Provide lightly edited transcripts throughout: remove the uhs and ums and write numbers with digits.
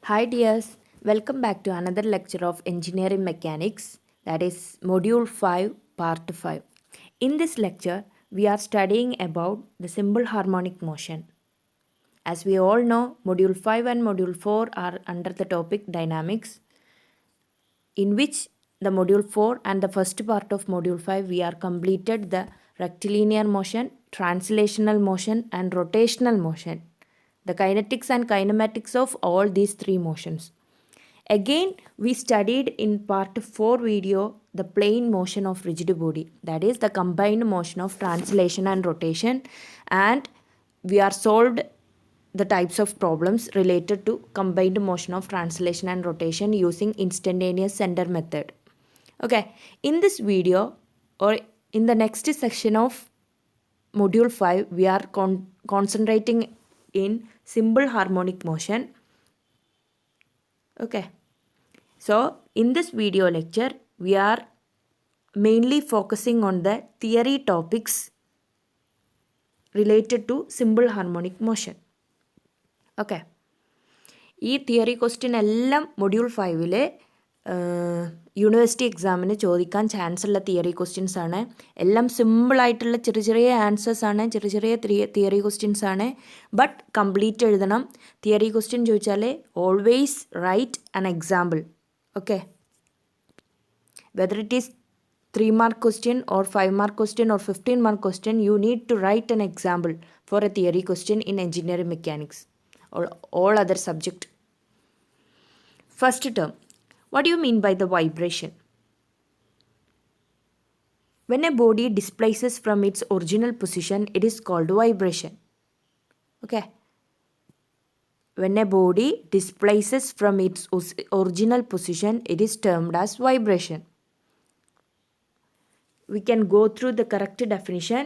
Hi dears, welcome back to another lecture of Engineering Mechanics, that is Module 5, Part 5. In this lecture, we are studying about the simple harmonic motion. As we all know, Module 5 and Module 4 are under the topic Dynamics, in which the Module 4 and the first part of Module 5 we are completed the rectilinear motion, translational motion and rotational motion, the kinetics and kinematics of all these three motions. Again, we studied in part 4 video the plane motion of rigid body, that is the combined motion of translation and rotation, and we are solved the types of problems related to combined motion of translation and rotation using instantaneous center method. Okay, in this video or in the next section of module 5, we are concentrating in simple harmonic motion. Okay, so in this video lecture, we are mainly focusing on the theory topics related to simple harmonic motion. Okay, ഈ theory question എല്ലാം module 5 university എക്സാമിന് ചോദിക്കാൻ chance ഉള്ള theory questions ആണ്. എല്ലാം സിമ്പിളായിട്ടുള്ള ചെറിയ ചെറിയ ആൻസേഴ്സ് ആണ്, ചെറിയ ചെറിയ തിയറി ക്വസ്റ്റ്യൻസ് ആണ്. ബട്ട് കംപ്ലീറ്റ് എഴുതണം. തിയറി ക്വസ്റ്റ്യൻ ചോദിച്ചാൽ always write an example. Okay, whether it is 3 mark question or 5 mark question or 15 mark question, you need to write an example for a theory question in engineering mechanics or all other subject. First term, what do you mean by the vibration? When a body displaces from its original position, it is called vibration. Okay, when a body displaces from its original position, it is termed as vibration. We can go through the correct definition.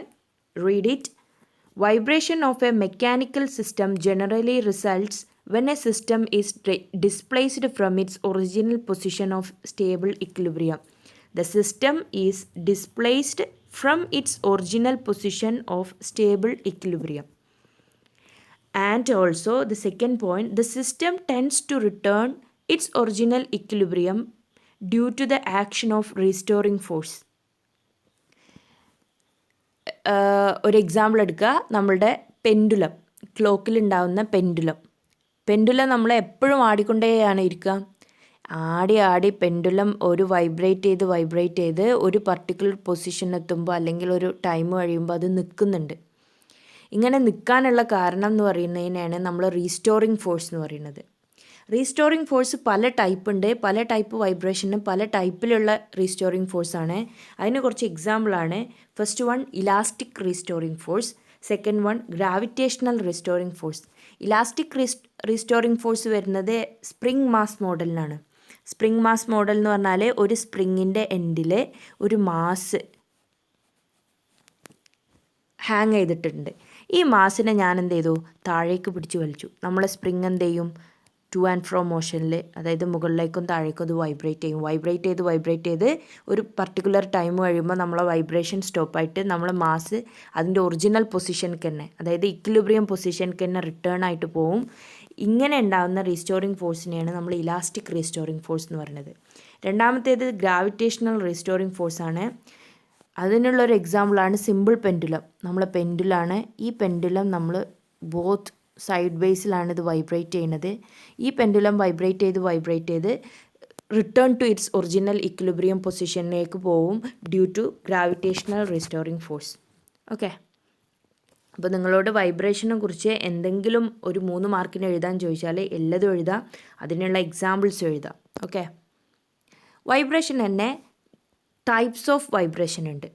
Read it. Vibration of a mechanical system generally results when a system is displaced from its original position of stable equilibrium. The system is displaced from its original position of stable equilibrium. And also the second point, the system tends to return its original equilibrium due to the action of restoring force. ഒരു example എടുക്കുക, നമ്മളുടെ pendulum, ക്ലോക്കിലുണ്ടാവുന്ന pendulum നമ്മൾ എപ്പോഴും ആടിക്കൊണ്ടേയാണ് ഇരിക്കുക. ആടി pendulum ഒരു vibrate ചെയ്ത് ഒരു പർട്ടിക്കുലർ പൊസിഷൻ എത്തുമ്പോൾ അല്ലെങ്കിൽ ഒരു ടൈം കഴിയുമ്പോൾ അത് നിൽക്കുന്നുണ്ട്. ഇങ്ങനെ നിൽക്കാനുള്ള കാരണം എന്ന് പറയുന്നതിനാണ് നമ്മൾ റീസ്റ്റോറിങ് ഫോഴ്സ് എന്ന് പറയുന്നത്. റീസ്റ്റോറിങ് ഫോഴ്സ് പല ടൈപ്പ് ഉണ്ട്, പല ടൈപ്പ് വൈബ്രേഷന് പല ടൈപ്പിലുള്ള റീസ്റ്റോറിങ് ഫോഴ്സാണ്. അതിന് കുറച്ച് എക്സാമ്പിളാണ്. First one elastic restoring force, second one gravitational restoring force. Elastic restoring force വരുന്നത് സ്പ്രിംഗ് മാസ് മോഡലിനാണ്. സ്പ്രിംഗ് മാസ് മോഡൽ എന്ന് പറഞ്ഞാൽ ഒരു സ്പ്രിങ്ങിൻ്റെ എൻഡിൽ ഒരു മാസ് ഹാങ് ചെയ്തിട്ടുണ്ട്. ഈ മാസിനെ ഞാൻ എന്ത് ചെയ്തു, താഴേക്ക് പിടിച്ച് വലിച്ചു. നമ്മളെ സ്പ്രിങ് എന്ത് ചെയ്യും, ടു ആൻഡ് ഫ്രോ മോഷനിൽ, അതായത് മുകളിലേക്കും താഴേക്കും അത് വൈബ്രേറ്റ് ചെയ്ത് ഒരു പർട്ടിക്കുലർ ടൈം കഴിയുമ്പോൾ നമ്മളെ വൈബ്രേഷൻ സ്റ്റോപ്പായിട്ട് നമ്മളെ മാസ് അതിൻ്റെ ഒറിജിനൽ പൊസിഷനിലേക്ക് തന്നെ, അതായത് ഇക്വിലിബ്രിയം പൊസിഷനിലേക്ക് തന്നെ റിട്ടേൺ ആയിട്ട് പോവും. ഇങ്ങനെ ഉണ്ടാകുന്ന റീസ്റ്റോറിങ് ഫോഴ്സിനെയാണ് നമ്മൾ ഇലാസ്റ്റിക് റീസ്റ്റോറിങ് ഫോഴ്സ് എന്ന് പറയുന്നത്. രണ്ടാമത്തേത് ഗ്രാവിറ്റേഷണൽ റീസ്റ്റോറിങ് ഫോഴ്സാണ്. അതിനുള്ളൊരു എക്സാമ്പിളാണ് സിമ്പിൾ പെൻഡുലം. നമ്മളെ പെൻഡുലാണ്. ഈ പെൻഡുലം നമ്മൾ ബോത്ത് സൈഡ് ബേസിലാണ് ഇത് വൈബ്രേറ്റ് ചെയ്യുന്നത്. ഈ പെൻഡുലം വൈബ്രേറ്റ് ചെയ്ത് return to its original equilibrium പൊസിഷനിലേക്ക് പോവും due to gravitational restoring force. Okay, അപ്പോൾ നിങ്ങളോട് വൈബ്രേഷനെ കുറിച്ച് എന്തെങ്കിലും ഒരു 3 മാർക്കിന് എഴുതാൻ ചോദിച്ചാൽ എല്ലാതും എഴുതാം, അതിനുള്ള എക്സാമ്പിൾസ് എഴുതാം. ഓക്കെ, വൈബ്രേഷൻ തന്നെ ടൈപ്സ് ഓഫ് വൈബ്രേഷൻ ഉണ്ട്.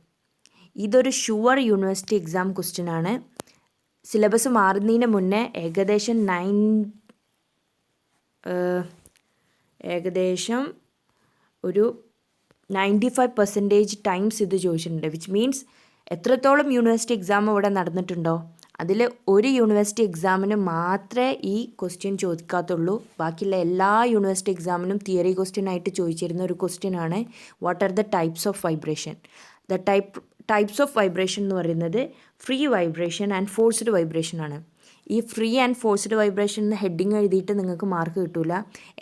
ഇതൊരു ഷുവർ യൂണിവേഴ്സിറ്റി എക്സാം ക്വസ്റ്റ്യൻ ആണ്. സിലബസ് മാറുന്നതിന് മുന്നേ ഏകദേശം ഒരു 95% ടൈംസ് ഇത് ചോദിച്ചിട്ടുണ്ട്. വിച്ച് മീൻസ് എത്രത്തോളം യൂണിവേഴ്സിറ്റി എക്സാം ഇവിടെ നടന്നിട്ടുണ്ടോ അതിൽ ഒരു യൂണിവേഴ്സിറ്റി എക്സാമിന് മാത്രമേ ഈ ക്വസ്റ്റ്യൻ ചോദിക്കാത്തുള്ളൂ. ബാക്കിയുള്ള എല്ലാ യൂണിവേഴ്സിറ്റി എക്സാമിനും തിയറി ക്വസ്റ്റ്യൻ ആയിട്ട് ചോദിച്ചിരുന്ന ഒരു ക്വസ്റ്റ്യൻ ആണ്, what are the types of vibration. Types of vibration എന്ന് പറയുന്നത് free vibration and forced vibration ആണ്. ഈ ഫ്രീ ആൻഡ് ഫോഴ്സ്ഡ് വൈബ്രേഷൻ എന്ന് ഹെഡിങ് എഴുതിയിട്ട് നിങ്ങൾക്ക് മാർക്ക് കിട്ടില്ല.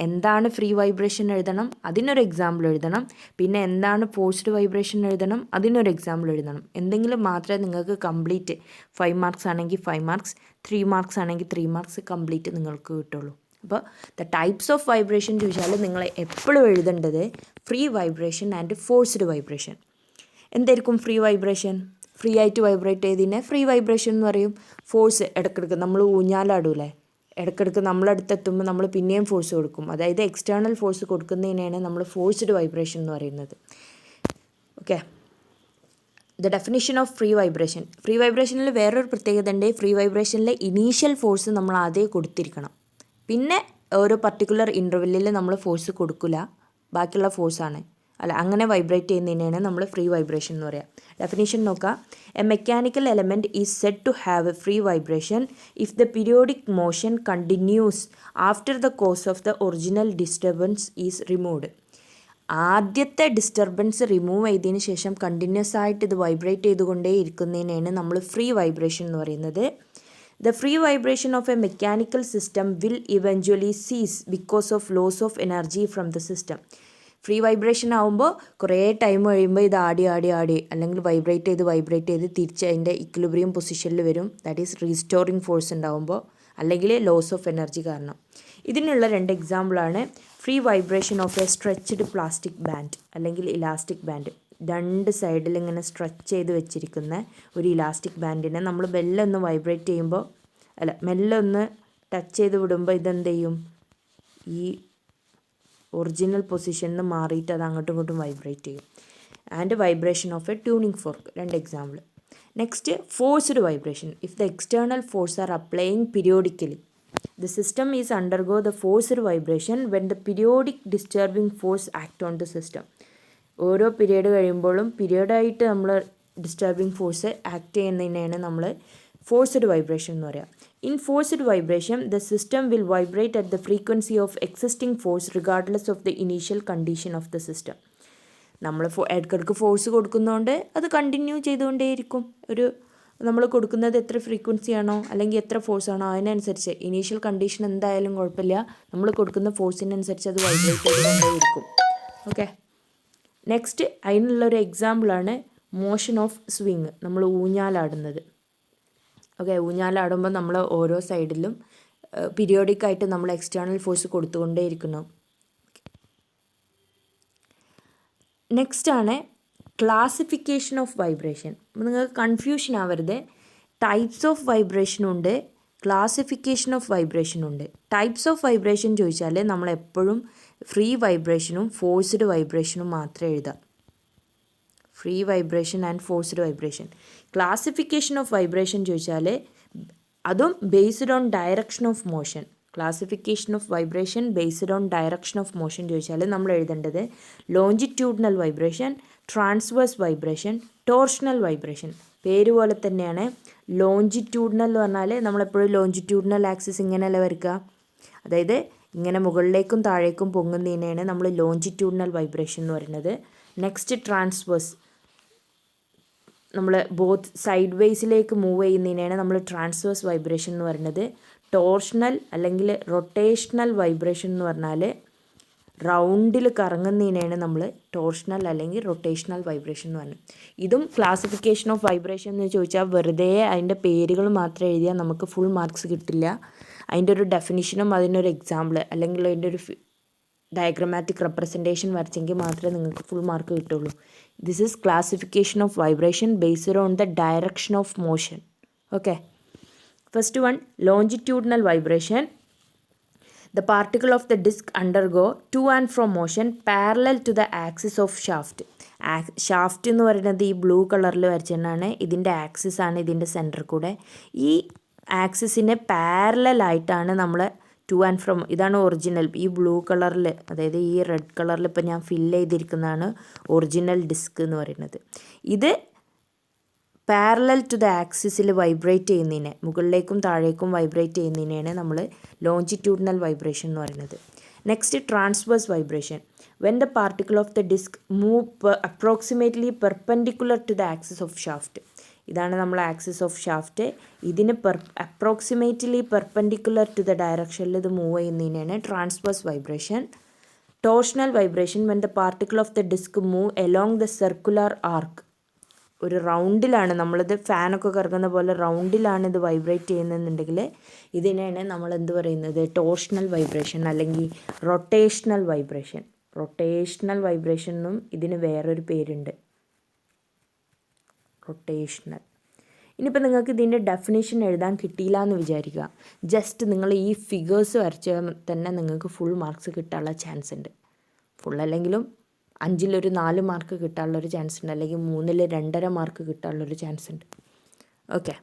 എന്താണ് ഫ്രീ വൈബ്രേഷൻ എഴുതണം, അതിനൊരു എക്സാമ്പിൾ എഴുതണം. പിന്നെ എന്താണ് ഫോഴ്സ്ഡ് വൈബ്രേഷൻ എഴുതണം, അതിനൊരു എക്സാമ്പിൾ എഴുതണം. എന്തെങ്കിലും മാത്രമേ നിങ്ങൾക്ക് കംപ്ലീറ്റ് 5 മാർക്സ് ആണെങ്കിൽ 5 മാർക്സ്, 3 മാർക്സ് ആണെങ്കിൽ 3 മാർക്സ് കംപ്ലീറ്റ് നിങ്ങൾക്ക് കിട്ടുള്ളൂ. അപ്പോൾ ദ ടൈപ്സ് ഓഫ് വൈബ്രേഷൻ ചോദിച്ചാൽ നിങ്ങൾ എപ്പോഴും എഴുതേണ്ടത് free vibration and forced vibration. എന്തായിരിക്കും ഫ്രീ വൈബ്രേഷൻ? ഫ്രീ ആയിട്ട് വൈബ്രേറ്റ് ചെയ്തതിനെ ഫ്രീ വൈബ്രേഷൻ എന്ന് പറയും. ഫോഴ്സ് ഇടയ്ക്കിടയ്ക്ക് നമ്മൾ ഊഞ്ഞാലാടൂലേ, ഇടയ്ക്കിടയ്ക്ക് നമ്മളടുത്തെത്തുമ്പോൾ നമ്മൾ പിന്നെയും ഫോഴ്സ് കൊടുക്കും, അതായത് എക്സ്റ്റേണൽ ഫോഴ്സ് കൊടുക്കുന്നതിനാണ് നമ്മൾ ഫോഴ്സ്ഡ് വൈബ്രേഷൻ എന്ന് പറയുന്നത്. Okay, the definition of free vibration. Free വൈബ്രേഷനിൽ വേറൊരു പ്രത്യേകത ഉണ്ട്. ഫ്രീ വൈബ്രേഷനിലെ ഇനീഷ്യൽ ഫോഴ്സ് നമ്മൾ ആദ്യം കൊടുത്തിരിക്കണം. പിന്നെ ഓരോ പർട്ടിക്കുലർ ഇൻ്റർവെല്ലിൽ നമ്മൾ ഫോഴ്സ് കൊടുക്കില്ല, ബാക്കിയുള്ള ഫോഴ്സാണ് അല്ല, അങ്ങനെ വൈബ്രേറ്റ് ചെയ്യുന്നതിനാണ് നമ്മൾ ഫ്രീ വൈബ്രേഷൻ എന്ന് പറയുക. ഡെഫിനിഷൻ നോക്കാം. A mechanical element is said to have a free vibration if the periodic motion continues after the cause of the original disturbance is removed. ആദ്യത്തെ ഡിസ്റ്റർബൻസ് റിമൂവ് ചെയ്തതിന് ശേഷം കണ്ടിന്യൂസ് ആയിട്ട് ഇത് വൈബ്രേറ്റ് ചെയ്തുകൊണ്ടേ ഇരിക്കുന്നതിനാണ് നമ്മൾ free vibration എന്ന് പറയുന്നത്. The free vibration of a mechanical system will eventually cease because of loss of energy from the system. Free vibration ആകുമ്പോൾ കുറേ ടൈം കഴിയുമ്പോൾ ഇത് ആടി അല്ലെങ്കിൽ വൈബ്രേറ്റ് ചെയ്ത് തിരിച്ച് അതിൻ്റെ ഇക്വിലിബ്രിയം പൊസിഷനിൽ വരും. ദാറ്റ് ഈസ് റീസ്റ്റോറിങ് ഫോഴ്സ് ഉണ്ടാകുമ്പോൾ, അല്ലെങ്കിൽ ലോസ് ഓഫ് എനർജി കാരണം. ഇതിനുള്ള 2 എക്സാമ്പിളാണ് free vibration of A stretched plastic band അല്ലെങ്കിൽ ഇലാസ്റ്റിക് ബാൻഡ്. 2 സൈഡിൽ ഇങ്ങനെ സ്ട്രെച്ച് ചെയ്ത് വെച്ചിരിക്കുന്ന ഒരു ഇലാസ്റ്റിക് ബാൻഡിനെ നമ്മൾ മെല്ലെ ഒന്ന് വൈബ്രേറ്റ് ചെയ്യുമ്പോൾ, മെല്ലെ ഒന്ന് ടച്ച് ചെയ്ത് വിടുമ്പോൾ ഇതെന്ത് ചെയ്യും, ഈ ഒറിജിനൽ പൊസിഷനിൽ നിന്ന് മാറിയിട്ട് അത് അങ്ങോട്ടും ഇങ്ങോട്ടും വൈബ്രേറ്റ് ചെയ്യും. And vibration of A tuning fork, 2 example. Next forced vibration. If the external force R applying periodically, the system is undergo the forced vibration when the periodic disturbing force act on the system. ഓരോ period കഴിയുമ്പോഴും പീരീഡായിട്ട് നമ്മൾ disturbing force act ചെയ്യുന്നതിനാണ് നമ്മൾ forced vibration എന്ന് പറയുക. In forced vibration the system will vibrate at the frequency of existing force regardless of the initial condition of the system. നമ്മൾ ഇടയ്ക്കിടയ്ക്ക് force കൊടുക്കുന്നതുകൊണ്ട് അത് കണ്ടിന്യൂ ചെയ്തുകൊണ്ടേയിരിക്കും. നമ്മൾ കൊടുക്കുന്നത് എത്ര ഫ്രീക്വൻസി ആണോ അല്ലെങ്കിൽ എത്ര ഫോഴ്സ് ആണോ അതിനനുസരിച്ച്, ഇനീഷ്യൽ കണ്ടീഷൻ എന്തായാലും കുഴപ്പമില്ല, നമ്മൾ കൊടുക്കുന്ന ഫോഴ്സിനനുസരിച്ച് അത് വൈബ്രേറ്റ് ചെയ്തുകൊണ്ടേയിരിക്കും. ഓക്കെ, നെക്സ്റ്റ് അതിനുള്ളൊരു എക്സാമ്പിളാണ് മോഷൻ ഓഫ് സ്വിങ്, നമ്മൾ ഊഞ്ഞാലാടുന്നത്. ഓക്കെ, ഊഞ്ഞാലാടുമ്പോൾ നമ്മൾ ഓരോ സൈഡിലും പീരിയോഡിക്കായിട്ട് നമ്മൾ എക്സ്റ്റേണൽ ഫോഴ്സ് കൊടുത്തുകൊണ്ടേയിരിക്കണം. നെക്സ്റ്റാണ് ക്ലാസിഫിക്കേഷൻ ഓഫ് വൈബ്രേഷൻ. അപ്പോൾ നിങ്ങൾക്ക് കൺഫ്യൂഷൻ ആവരുത്. ടൈപ്സ് ഓഫ് വൈബ്രേഷനുണ്ട്, ക്ലാസിഫിക്കേഷൻ ഓഫ് വൈബ്രേഷനുണ്ട്. ടൈപ്സ് ഓഫ് വൈബ്രേഷൻ ചോദിച്ചാൽ നമ്മളെപ്പോഴും ഫ്രീ വൈബ്രേഷനും ഫോഴ്സ്ഡ് വൈബ്രേഷനും മാത്രമേ എഴുതാം. Free vibration and forced vibration. Classification of vibration ചോദിച്ചാൽ അതും based on direction of motion. Classification of vibration based on direction of motion ചോദിച്ചാൽ നമ്മൾ എഴുതേണ്ടത് longitudinal vibration, transverse vibration, torsional vibration. പേര് പോലെ തന്നെയാണ്. ലോഞ്ചിറ്റ്യൂഡിനൽ എന്ന് പറഞ്ഞാൽ നമ്മളെപ്പോഴും ലോഞ്ചിറ്റ്യൂഡിനൽ ആക്സിസ് ഇങ്ങനെയല്ല വരയ്ക്കുക, അതായത് ഇങ്ങനെ മുകളിലേക്കും താഴേക്കും പൊങ്ങുന്നതിനെയാണ് നമ്മൾ ലോഞ്ചിറ്റ്യൂഡിനൽ വൈബ്രേഷൻ എന്ന് പറയുന്നത്. നെക്സ്റ്റ് ട്രാൻസ്വേഴ്സ്, നമ്മൾ ബോത്ത് സൈഡ് വേസിലേക്ക് മൂവ് ചെയ്യുന്നതിനാണ് നമ്മൾ ട്രാൻസ്വേഴ്സ് വൈബ്രേഷൻ എന്ന് പറയുന്നത്. ടോർഷണൽ അല്ലെങ്കിൽ റൊട്ടേഷണൽ വൈബ്രേഷൻ എന്ന് പറഞ്ഞാൽ റൗണ്ടിൽ കറങ്ങുന്നതിനാണ് നമ്മൾ ടോർഷണൽ അല്ലെങ്കിൽ റൊട്ടേഷണൽ വൈബ്രേഷൻ എന്ന് പറയുന്നത്. ഇതും ക്ലാസിഫിക്കേഷൻ ഓഫ് വൈബ്രേഷൻ എന്ന് ചോദിച്ചാൽ വെറുതെ അതിൻ്റെ പേരുകൾ മാത്രം എഴുതിയാൽ നമുക്ക് ഫുൾ മാർക്സ് കിട്ടില്ല. അതിൻ്റെ ഒരു ഡെഫിനിഷനും അതിനൊരു എക്സാമ്പിൾ അല്ലെങ്കിൽ അതിൻ്റെ ഒരു ഡയഗ്രമാറ്റിക് റെപ്രസെൻറ്റേഷൻ വരച്ചെങ്കിൽ മാത്രമേ നിങ്ങൾക്ക് ഫുൾ മാർക്ക് കിട്ടുള്ളൂ. This is classification of vibration based on the direction of motion. Okay, first one longitudinal vibration. The particle of the disc undergo to and from motion parallel to the axis of shaft. Shaft എന്ന് പറയുന്നത് ഈ blue കളറിൽ വരച്ചതാണ്. ഇതിൻ്റെ axis ആണ് ഇതിൻ്റെ centre കൂടെ. ഈ ആക്സിസിന് പാരലായിട്ടാണ് നമ്മൾ ടു ആൻഡ് ഫ്രം, ഇതാണ് ഒറിജിനൽ. ഈ ബ്ലൂ കളറിൽ, അതായത് ഈ റെഡ് കളറിൽ ഇപ്പോൾ ഞാൻ ഫില്ല് ചെയ്തിരിക്കുന്നതാണ് ഒറിജിനൽ ഡിസ്ക് എന്ന് പറയുന്നത്. ഇത് പാരലൽ ടു ദ ആക്സിസിൽ വൈബ്രേറ്റ് ചെയ്യുന്നതിനെ, മുകളിലേക്കും താഴേക്കും വൈബ്രേറ്റ് ചെയ്യുന്നതിനെയാണ് നമ്മൾ ലോഞ്ചിറ്റ്യൂഡിനൽ വൈബ്രേഷൻ എന്ന് പറയുന്നത്. Next transverse vibration. When the particle of the disc move approximately perpendicular to the axis of shaft. ഇതാണ് നമ്മളെ ആക്സിസ് ഓഫ് ഷാഫ്റ്റ്. ഇതിന് അപ്രോക്സിമേറ്റ്ലി പെർപെൻഡിക്കുലർ ടു ദ ഡയറക്ഷനിൽ ഇത് മൂവ് ചെയ്യുന്നതിനാണ് transverse vibration. Torsional vibration when the particle of the disc move along the circular arc. ഒരു റൗണ്ടിലാണ് നമ്മളിത് ഫാനൊക്കെ കറങ്ങുന്ന പോലെ റൗണ്ടിലാണ് ഇത് വൈബ്രേറ്റ് ചെയ്യുന്നതെന്നുണ്ടെങ്കിൽ ഇതിനെയാണ് നമ്മൾ എന്ത് പറയുന്നത്, ടോർഷണൽ വൈബ്രേഷൻ അല്ലെങ്കിൽ റൊട്ടേഷണൽ വൈബ്രേഷൻ. റൊട്ടേഷണൽ വൈബ്രേഷൻ എന്നും ഇതിന് വേറൊരു പേരുണ്ട്, റൊട്ടേഷണൽ. ഇനിയിപ്പോൾ നിങ്ങൾക്ക് ഇതിൻ്റെ ഡെഫിനേഷൻ എഴുതാൻ കിട്ടിയില്ല എന്ന് വിചാരിക്കുക, ജസ്റ്റ് നിങ്ങൾ ഈ ഫിഗേഴ്സ് വരച്ചാൽ തന്നെ നിങ്ങൾക്ക് ഫുൾ മാർക്സ് കിട്ടാനുള്ള ചാൻസ് ഉണ്ട്. ഫുൾ അല്ലെങ്കിലും 5-ൽ 4 മാർക്ക് കിട്ടാനുള്ളൊരു ചാൻസ് ഉണ്ട്, അല്ലെങ്കിൽ 3-ൽ 2.5 മാർക്ക് കിട്ടാനുള്ളൊരു ചാൻസ് ഉണ്ട്. ഓക്കെ,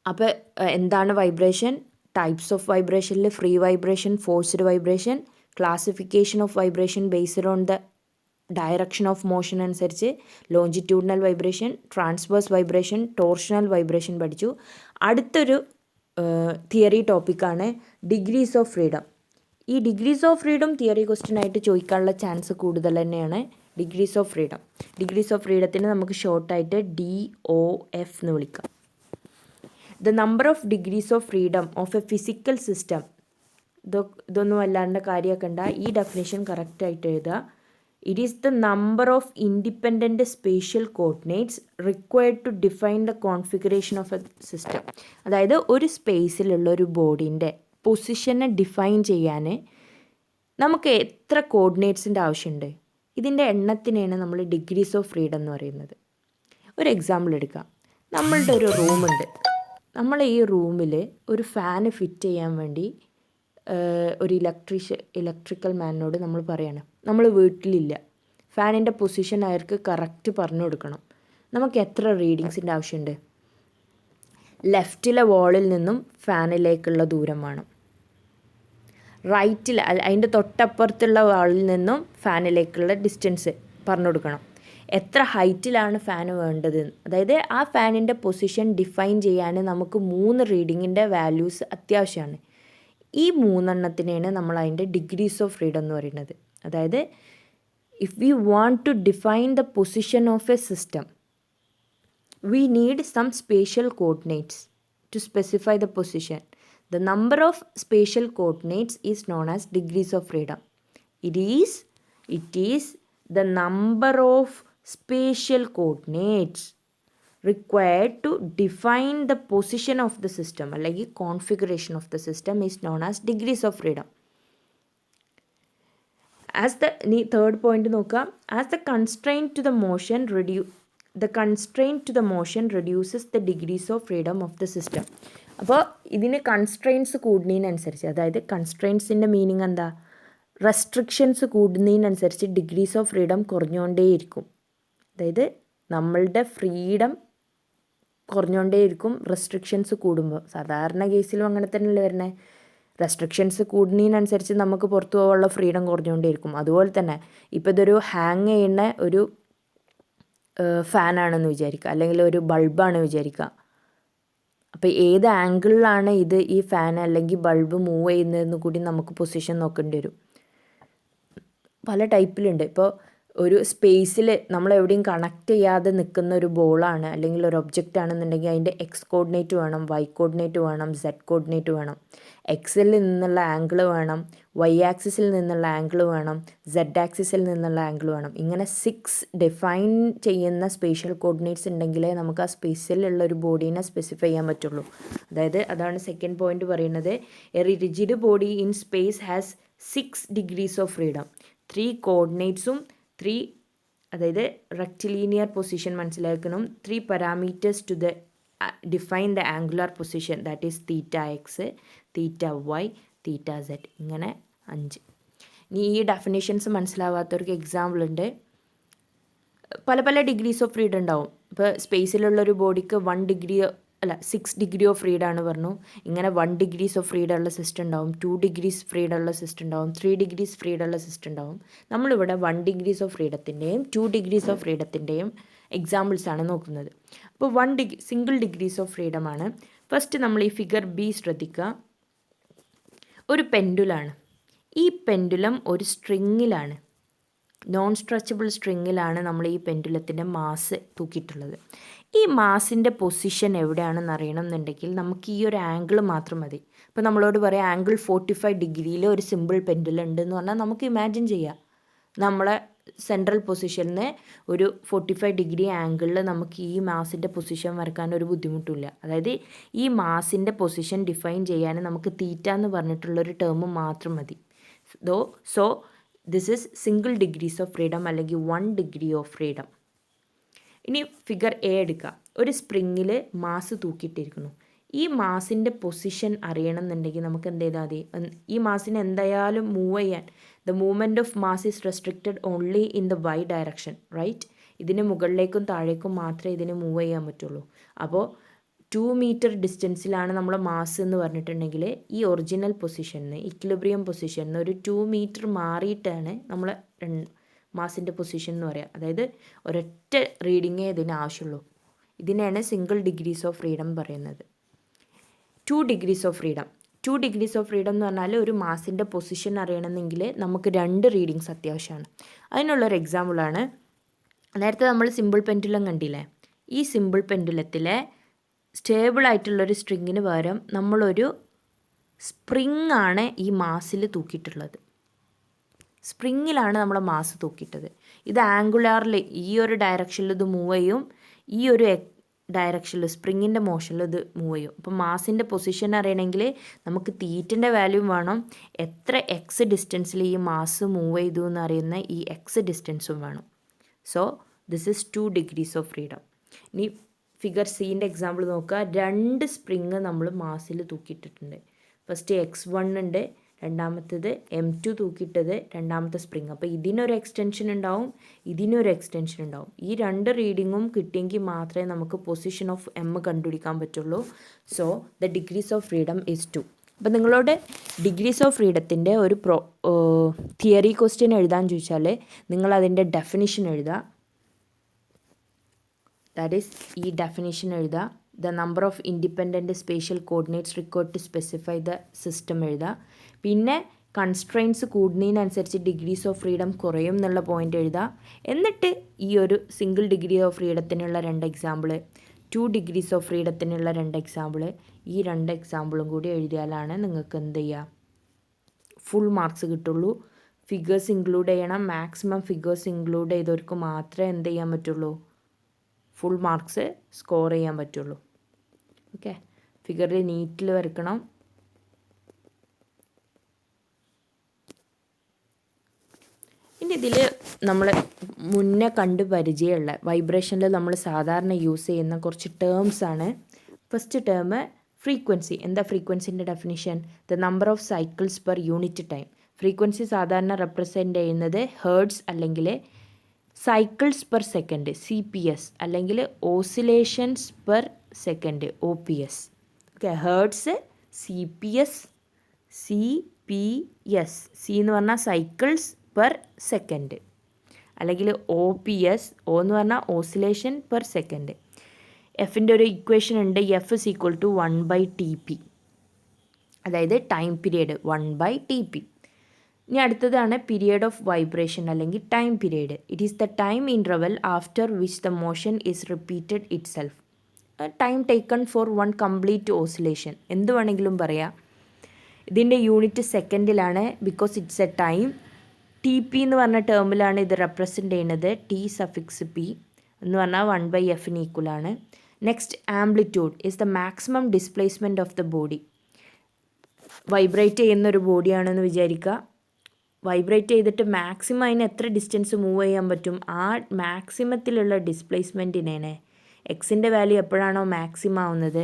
അപ്പോൾ എന്താണ് വൈബ്രേഷൻ? ടൈപ്സ് ഓഫ് വൈബ്രേഷനിൽ free vibration, forced vibration, classification of vibration based on the direction of motion അനുസരിച്ച് longitudinal vibration, transverse vibration, torsional vibration പഠിച്ചു. അടുത്തൊരു തിയറി ടോപ്പിക്കാണ് ഡിഗ്രീസ് ഓഫ് ഫ്രീഡം. ഈ degrees of freedom theory question ആയിട്ട് ചോദിക്കാനുള്ള chance കൂടുതൽ തന്നെയാണ്. Degrees of freedom, degrees of ഫ്രീഡത്തിന് നമുക്ക് ഷോർട്ടായിട്ട് DOF എന്ന് വിളിക്കാം. The number of degrees of freedom of a physical system. ഇതൊന്നും അല്ലാണ്ട് കാര്യമാക്കണ്ട, ഈ ഡെഫിനേഷൻ കറക്റ്റായിട്ട് എഴുതുക. It is the number of independent spatial coordinates required to define the configuration of a system. അതായത് ഒരു സ്പേസിലുള്ള ഒരു ബോഡീൻ്റെ പൊസിഷനെ ഡിഫൈൻ ചെയ്യാൻ നമുക്ക് എത്ര കോർഡിനേറ്റ്സിൻ്റെ ആവശ്യമുണ്ട്, ഇതിൻ്റെ എണ്ണത്തിനെയാണ് നമ്മൾ ഡിഗ്രീസ് ഓഫ് ഫ്രീഡം എന്ന് പറയുന്നത്. ഒരു എക്സാമ്പിൾ എടുക്കാം. നമ്മളുടെ ഒരു റൂമുണ്ട്. നമ്മൾ ഈ റൂമിൽ ഒരു ഫാന് ഫിറ്റ് ചെയ്യാൻ വേണ്ടി ഒരു ഇലക്ട്രിക്കൽ മാനോട് നമ്മൾ പറയണം, നമ്മൾ വീട്ടിലില്ല, ഫാനിൻ്റെ പൊസിഷൻ അവർക്ക് കറക്റ്റ് പറഞ്ഞു കൊടുക്കണം. നമുക്ക് എത്ര റീഡിങ്സിൻ്റെ ആവശ്യമുണ്ട്? ലെഫ്റ്റിലെ വാളിൽ നിന്നും ഫാനിലേക്കുള്ള ദൂരം വേണം, റൈറ്റിൽ അതിൻ്റെ തൊട്ടപ്പുറത്തുള്ള വാളിൽ നിന്നും ഫാനിലേക്കുള്ള ഡിസ്റ്റൻസ് പറഞ്ഞു കൊടുക്കണം. എത്ര ഹൈറ്റിലാണ് ഫാന് വേണ്ടത്, അതായത് ആ ഫാനിൻ്റെ പൊസിഷൻ ഡിഫൈൻ ചെയ്യാൻ നമുക്ക് 3 റീഡിങ്ങിൻ്റെ വാല്യൂസ് അത്യാവശ്യമാണ്. ഈ 3 നമ്മൾ അതിൻ്റെ ഡിഗ്രീസ് ഓഫ് ഫ്രീഡം എന്ന് പറയുന്നത്. അതായത് if we want to define the position of a system, we need some spatial coordinates to specify the position. The number of spatial coordinates is known as degrees of freedom. It is the number of spatial coordinates required to define the position of the system, അല്ലെങ്കിൽ configuration of the system is known as degrees of freedom. As the third point നോക്കാം, as the constraint to the motion reduces the degrees of freedom of the system. അപ്പോൾ ഇതിന് constraints കൂടുന്നതിനനുസരിച്ച്, അതായത് കൺസ്ട്രെയിൻസിൻ്റെ meaning എന്താ, restrictions കൂടുന്നതിനനുസരിച്ച് degrees of freedom കുറഞ്ഞുകൊണ്ടേയിരിക്കും. അതായത് നമ്മളുടെ freedom കുറഞ്ഞുകൊണ്ടേയിരിക്കും restrictions കൂടുമ്പോൾ. സാധാരണ കേസിലും അങ്ങനെ തന്നെയല്ലേ വരുന്നത്. റെസ്ട്രിക്ഷൻസ് കൂടുന്നതിനനുസരിച്ച് നമുക്ക് പുറത്തു പോകാനുള്ള ഫ്രീഡം കുറഞ്ഞുകൊണ്ടേയിരിക്കും. അതുപോലെ തന്നെ ഇപ്പോൾ ഇതൊരു ഹാങ് ചെയ്യുന്ന ഒരു ഫാനാണെന്ന് വിചാരിക്കുക, അല്ലെങ്കിൽ ഒരു ബൾബാണ് വിചാരിക്കുക. അപ്പോൾ ഏത് ആംഗിളിലാണ് ഈ ഫാൻ അല്ലെങ്കിൽ ബൾബ് മൂവ് ചെയ്യുന്നതെന്ന് കൂടി നമുക്ക് പൊസിഷൻ നോക്കേണ്ടി വരും. പല ടൈപ്പിലുണ്ട്. ഇപ്പോൾ ഒരു സ്പേസിൽ നമ്മൾ എവിടെയും കണക്ട് ചെയ്യാതെ നിൽക്കുന്ന ഒരു ബോളാണ് അല്ലെങ്കിൽ ഒരു ഒബ്ജക്റ്റ് ആണെന്നുണ്ടെങ്കിൽ അതിൻ്റെ എക്സ് കോർഡിനേറ്റ് വേണം, വൈ കോർഡിനേറ്റ് വേണം, സെഡ് കോർഡിനേറ്റ് വേണം. എക്സിൽ നിന്നുള്ള ആംഗിൾ വേണം, വൈ ആക്സിസിൽ നിന്നുള്ള ആംഗിൾ വേണം, സെഡ് ആക്സിസിൽ നിന്നുള്ള ആംഗിൾ വേണം. ഇങ്ങനെ 6 ഡിഫൈൻ ചെയ്യുന്ന സ്പേഷ്യൽ കോർഡിനേറ്റ്സ് ഉണ്ടെങ്കിലേ നമുക്ക് ആ സ്പേസിലുള്ള ഒരു ബോഡീനെ സ്പെസിഫൈ ചെയ്യാൻ പറ്റുള്ളൂ. അതായത് അതാണ് സെക്കൻഡ് പോയിന്റ് പറയുന്നത്. A rigid body in space has 6 degrees of freedom. 3 കോർഡിനേറ്റ്സും 3, അതായത് റെക്റ്റിലീനിയർ പൊസിഷൻ മനസ്സിലാക്കണം, 3 parameters to the define the angular position, that is θx, θy, θz, ഇങ്ങനെ 5. ഇനി ഈ ഡെഫിനേഷൻസ് മനസ്സിലാവാത്തവർക്ക് എക്സാമ്പിൾ ഉണ്ട്. പല പല ഡിഗ്രീസ് ഓഫ് ഫ്രീഡം ഉണ്ടാവും. ഇപ്പോൾ സ്പേസിലുള്ളൊരു ബോഡിക്ക് 6 ഡിഗ്രി ഓഫ് ഫ്രീഡമാണ് പറഞ്ഞു. ഇങ്ങനെ 1 ഡിഗ്രീസ് ഓഫ് ഫ്രീഡം ഉള്ള സിസ്റ്റം ഉണ്ടാവും, 2 ഡിഗ്രീസ് ഫ്രീഡം ഉള്ള സിസ്റ്റം ഉണ്ടാവും, 3 ഡിഗ്രീസ് ഫ്രീഡം ഉള്ള സിസ്റ്റം ഉണ്ടാവും. നമ്മളിവിടെ 1 ഡിഗ്രീസ് ഓഫ് ഫ്രീഡത്തിൻ്റെയും 2 ഡിഗ്രീസ് ഓഫ് ഫ്രീഡത്തിൻ്റെയും എക്സാമ്പിൾസാണ് നോക്കുന്നത്. അപ്പോൾ സിംഗിൾ ഡിഗ്രീസ് ഓഫ് ഫ്രീഡമാണ്. ഫസ്റ്റ് നമ്മൾ ഈ ഫിഗർ B ശ്രദ്ധിക്കുക. ഒരു പെൻഡുലാണ്. ഈ പെൻഡുലം ഒരു സ്ട്രിങ്ങിലാണ്. നോൺ സ്ട്രെച്ചബിൾ സ്ട്രിങ്ങിലാണ് നമ്മൾ ഈ പെൻഡുലത്തിൻ്റെ മാസ് തൂക്കിയിട്ടുള്ളത്. ഈ മാസിൻ്റെ പൊസിഷൻ എവിടെയാണെന്ന് അറിയണം എന്നുണ്ടെങ്കിൽ നമുക്ക് ഈ ഒരു ആംഗിൾ മാത്രം മതി. ഇപ്പോൾ നമ്മളോട് പറയാം ആംഗിൾ 45 ഡിഗ്രിയിൽ ഒരു സിമ്പിൾ പെൻഡുലം ഉണ്ടെന്ന് പറഞ്ഞാൽ നമുക്ക് ഇമാജിൻ ചെയ്യാം നമ്മളെ സെൻട്രൽ പൊസിഷനിൽ ഒരു 45 ഡിഗ്രി ആംഗിളിൽ നമുക്ക് ഈ മാസിൻ്റെ പൊസിഷൻ വരക്കാൻ ഒരു ബുദ്ധിമുട്ടില്ല. അതായത് ഈ മാസിൻ്റെ പൊസിഷൻ ഡിഫൈൻ ചെയ്യാൻ നമുക്ക് തീറ്റ എന്ന് പറഞ്ഞിട്ടുള്ളൊരു ടേം മാത്രം മതി. So this is single degrees of freedom അല്ലെങ്കിൽ 1 ഡിഗ്രി ഓഫ് ഫ്രീഡം. ഇനി ഫിഗർ എ എടുക്കുക. ഒരു സ്പ്രിങ്ങിൽ മാസ് തൂക്കിയിട്ടിരിക്കുന്നു. ഈ മാസിൻ്റെ പൊസിഷൻ അറിയണം എന്നുണ്ടെങ്കിൽ നമുക്ക് എന്ത് ചെയ്താൽ മതി, ഈ മാസിനെ എന്തായാലും മൂവ് ചെയ്യാൻ the movement of mass is restricted only in the y direction, right? ഇതിന് മുകളിലേക്കും താഴേക്കും മാത്രമേ ഇതിന് മൂവ് ചെയ്യാൻ പറ്റുള്ളൂ. അപ്പോൾ 2 മീറ്റർ ഡിസ്റ്റൻസിലാണ് നമ്മൾ മാസ് എന്ന് പറഞ്ഞിട്ടുണ്ടെങ്കിൽ ഈ ഒറിജിനൽ പൊസിഷനിൽ ഇക്വിലിബ്രിയം പൊസിഷനിൽ ഒരു 2 മീറ്റർ മാറിയിട്ടാണ് നമ്മൾ മാസിൻ്റെ പൊസിഷൻ എന്ന് പറയുക. അതായത് ഒരൊറ്റ റീഡിങ്ങേ ഇതിന് ആവശ്യമുള്ളൂ. ഇതിനെയാണ് സിംഗിൾ ഡിഗ്രീസ് ഓഫ് ഫ്രീഡം പറയുന്നത്. 2 degrees of freedom. 2 degrees of freedom എന്ന് പറഞ്ഞാൽ ഒരു മാസിൻ്റെ പൊസിഷൻ അറിയണമെങ്കിൽ നമുക്ക് 2 റീഡിങ്സ് അത്യാവശ്യമാണ്. അതിനുള്ളൊരു എക്സാമ്പിളാണ് നേരത്തെ നമ്മൾ സിമ്പിൾ പെൻഡുലം കണ്ടില്ലേ. ഈ സിമ്പിൾ പെൻഡുലത്തിലെ സ്റ്റേബിളായിട്ടുള്ളൊരു സ്ട്രിങ്ങിന് പകരം നമ്മളൊരു സ്പ്രിങ് ആണ് ഈ മാസിൽ തൂക്കിയിട്ടുള്ളത്. സ്പ്രിങ്ങിലാണ് നമ്മൾ മാസ് തൂക്കിയിട്ടത്. ഇത് ആംഗുലാറിൽ ഈ ഒരു ഡയറക്ഷനിൽ ഇത് മൂവ് ചെയ്യും, ഈ ഒരു ഡയറക്ഷനിൽ സ്പ്രിങ്ങിൻ്റെ മോഷനിൽ ഇത് മൂവ് ചെയ്യും. അപ്പോൾ മാസിൻ്റെ പൊസിഷൻ അറിയണമെങ്കിൽ നമുക്ക് തീറ്റിൻ്റെ വാല്യൂ വേണം, എത്ര എക്സ് ഡിസ്റ്റൻസിൽ ഈ മാസ് മൂവ് ചെയ്തു എന്ന് അറിയുന്ന ഈ എക്സ് ഡിസ്റ്റൻസും വേണം. So this is 2 degrees of freedom. ഇനി ഫിഗർ സീൻ്റെ എക്സാമ്പിൾ നോക്കുക. 2 സ്പ്രിങ് നമ്മൾ മാസിൽ തൂക്കിയിട്ടിട്ടുണ്ട്. ഫസ്റ്റ് x1 ഉണ്ട്, രണ്ടാമത്തേത് M2 തൂക്കിയിട്ടത് രണ്ടാമത്തെ സ്പ്രിങ്. അപ്പോൾ ഇതിനൊരു എക്സ്റ്റൻഷൻ ഉണ്ടാവും, ഇതിനൊരു എക്സ്റ്റൻഷൻ ഉണ്ടാവും. ഈ 2 റീഡിങ്ങും കിട്ടിയെങ്കിൽ മാത്രമേ നമുക്ക് പൊസിഷൻ ഓഫ് M കണ്ടുപിടിക്കാൻ പറ്റുള്ളൂ. So the degrees of freedom is 2. അപ്പോൾ നിങ്ങളോട് ഡിഗ്രീസ് ഓഫ് ഫ്രീഡത്തിൻ്റെ ഒരു തിയറി ക്വസ്റ്റ്യൻ എഴുതാൻ ചോദിച്ചാൽ നിങ്ങളതിൻ്റെ ഡെഫിനിഷൻ എഴുതുക. ദാറ്റ് ഈസ് ഈ ഡെഫിനിഷൻ എഴുതുക. The number of independent spatial coordinates required to specify the system എഴുതുക. പിന്നെ കൺസ്ട്രെയിൻസ് കൂടുന്നതിനനുസരിച്ച് ഡിഗ്രീസ് ഓഫ് ഫ്രീഡം കുറയും എന്നുള്ള പോയിൻ്റ് എഴുതുക. എന്നിട്ട് ഈ ഒരു സിംഗിൾ ഡിഗ്രി ഓഫ് ഫ്രീഡത്തിനുള്ള 2 എക്സാമ്പിൾ, 2 ഡിഗ്രീസ് ഓഫ് ഫ്രീഡത്തിനുള്ള 2 എക്സാമ്പിൾ, ഈ 2 എക്സാമ്പിളും കൂടി എഴുതിയാലാണ് നിങ്ങൾക്ക് എന്ത് ചെയ്യുക, ഫുൾ മാർക്സ് കിട്ടുള്ളൂ. ഫിഗേഴ്സ് ഇൻക്ലൂഡ് ചെയ്യണം. മാക്സിമം ഫിഗേഴ്സ് ഇൻക്ലൂഡ് ചെയ്തവർക്ക് മാത്രമേ എന്ത് ചെയ്യാൻ പറ്റുള്ളൂ, ഫുൾ മാർക്സ് സ്കോർ ചെയ്യാൻ പറ്റുള്ളൂ. ഓക്കെ, ഫിഗറിൽ നീറ്റിൽ വരക്കണം. ഇനി ഇതിൽ നമ്മൾ മുന്നേ കണ്ട് പരിചയമുള്ള വൈബ്രേഷനിൽ നമ്മൾ സാധാരണ യൂസ് ചെയ്യുന്ന കുറച്ച് ടേംസാണ്. First term frequency. എന്താ ഫ്രീക്വൻസിൻ്റെ definition? The number of cycles per unit time. Frequency സാധാരണ റെപ്രസെൻ്റ് ചെയ്യുന്നത് ഹേർട്സ് അല്ലെങ്കിൽ സൈക്കിൾസ് പെർ സെക്കൻഡ് CPS അല്ലെങ്കിൽ oscillations per second OPS. Okay, hertz, CPS, CPS. C എന്ന് പറഞ്ഞാൽ സൈക്കിൾസ് പെർ സെക്കൻഡ് അല്ലെങ്കിൽ OPS. O എന്ന് പറഞ്ഞാൽ ഓസിലേഷൻ പെർ സെക്കൻഡ്. എഫിൻ്റെ ഒരു ഇക്വേഷൻ ഉണ്ട്, F is equal to 1/TP, അതായത് ടൈം പീരിയഡ് 1/TP. ഇനി അടുത്തതാണ് പീരിയഡ് ഓഫ് വൈബ്രേഷൻ അല്ലെങ്കിൽ time period. It is the time interval after which the motion is repeated itself. Time taken for 1 complete oscillation. എന്ത് വേണമെങ്കിലും പറയാം. ഇതിൻ്റെ unit സെക്കൻഡിലാണ്, because it's a time. TP എന്ന് പറഞ്ഞ ടേമിലാണ് ഇത് റെപ്രസെൻ്റ് ചെയ്യുന്നത്. T∗P എന്ന് പറഞ്ഞാൽ 1/F ഈക്വലാണ്. Next, amplitude is the maximum displacement of the body. Vibrate ചെയ്യുന്നൊരു ബോഡിയാണെന്ന് വിചാരിക്കുക. വൈബ്രേറ്റ് ചെയ്തിട്ട് മാക്സിമം അതിന് എത്ര ഡിസ്റ്റൻസ് മൂവ് ചെയ്യാൻ പറ്റും, ആ മാക്സിമത്തിലുള്ള ഡിസ്പ്ലേസ്മെൻറ്റിനെ എക്സിൻ്റെ വാല്യൂ എപ്പോഴാണോ മാക്സിമം ആവുന്നത്,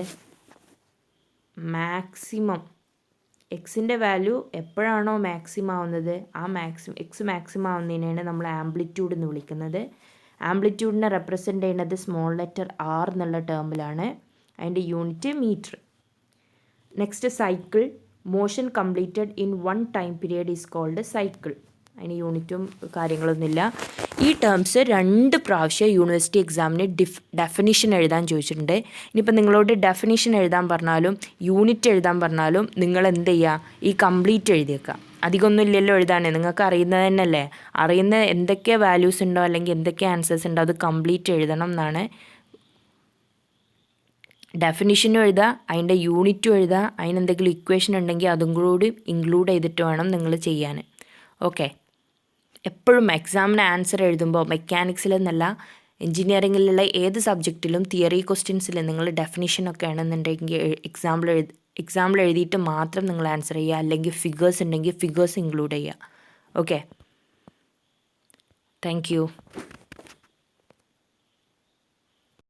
എക്സിൻ്റെ വാല്യൂ എപ്പോഴാണോ മാക്സിമം ആവുന്നത് ആ എക്സ് മാക്സിമം ആവുന്നതിനാണ് നമ്മൾ ആംപ്ലിറ്റ്യൂഡ് എന്ന് വിളിക്കുന്നത്. ആംപ്ലിറ്റ്യൂഡിനെ റെപ്രസെൻ്റ് ചെയ്യുന്നത് സ്മോൾ ലെറ്റർ R എന്നുള്ള ടേമിലാണ്. അതിൻ്റെ unit metre. Next, cycle. Motion completed in 1 time period is called cycle. അതിന് യൂണിറ്റും കാര്യങ്ങളൊന്നുമില്ല. ഈ ടേംസ് 2 പ്രാവശ്യം യൂണിവേഴ്സിറ്റി എക്സാമിന് ഡെഫിനിഷൻ എഴുതാൻ ചോദിച്ചിട്ടുണ്ട്. ഇനിയിപ്പോൾ നിങ്ങളോട് ഡെഫിനിഷൻ എഴുതാൻ പറഞ്ഞാലും യൂണിറ്റ് എഴുതാൻ പറഞ്ഞാലും നിങ്ങൾ എന്ത് ചെയ്യുക, ഈ കംപ്ലീറ്റ് എഴുതിയേക്കുക. അധികമൊന്നും ഇല്ലല്ലോ എഴുതാനേ, നിങ്ങൾക്ക് അറിയുന്നത് തന്നെയല്ലേ. അറിയുന്ന എന്തൊക്കെ വാല്യൂസ് ഉണ്ടോ അല്ലെങ്കിൽ എന്തൊക്കെ ആൻസേഴ്സ് ഉണ്ടോ അത് കംപ്ലീറ്റ് എഴുതണം എന്നാണ്. ഡെഫിനിഷനും എഴുതുക, അതിൻ്റെ യൂണിറ്റും എഴുതുക, അതിനെന്തെങ്കിലും ഇക്വേഷൻ ഉണ്ടെങ്കിൽ അതും കൂടി ഇൻക്ലൂഡ് ചെയ്തിട്ട് വേണം നിങ്ങൾ ചെയ്യാൻ. ഓക്കെ. എപ്പോഴും എക്സാമിന് ആൻസർ എഴുതുമ്പോൾ മെക്കാനിക്സിലെന്നല്ല എൻജിനീയറിങ്ങിലുള്ള ഏത് സബ്ജക്റ്റിലും തിയറി ക്വസ്റ്റ്യൻസിൽ നിങ്ങൾ ഡെഫിനിഷനൊക്കെ ആണെന്നുണ്ടെങ്കിൽ എക്സാമ്പിൾ എഴുതിയിട്ട് മാത്രം നിങ്ങൾ ആൻസർ ചെയ്യുക. അല്ലെങ്കിൽ ഫിഗേഴ്സ് ഉണ്ടെങ്കിൽ ഫിഗേഴ്സ് ഇൻക്ലൂഡ് ചെയ്യുക. Okay, thank you.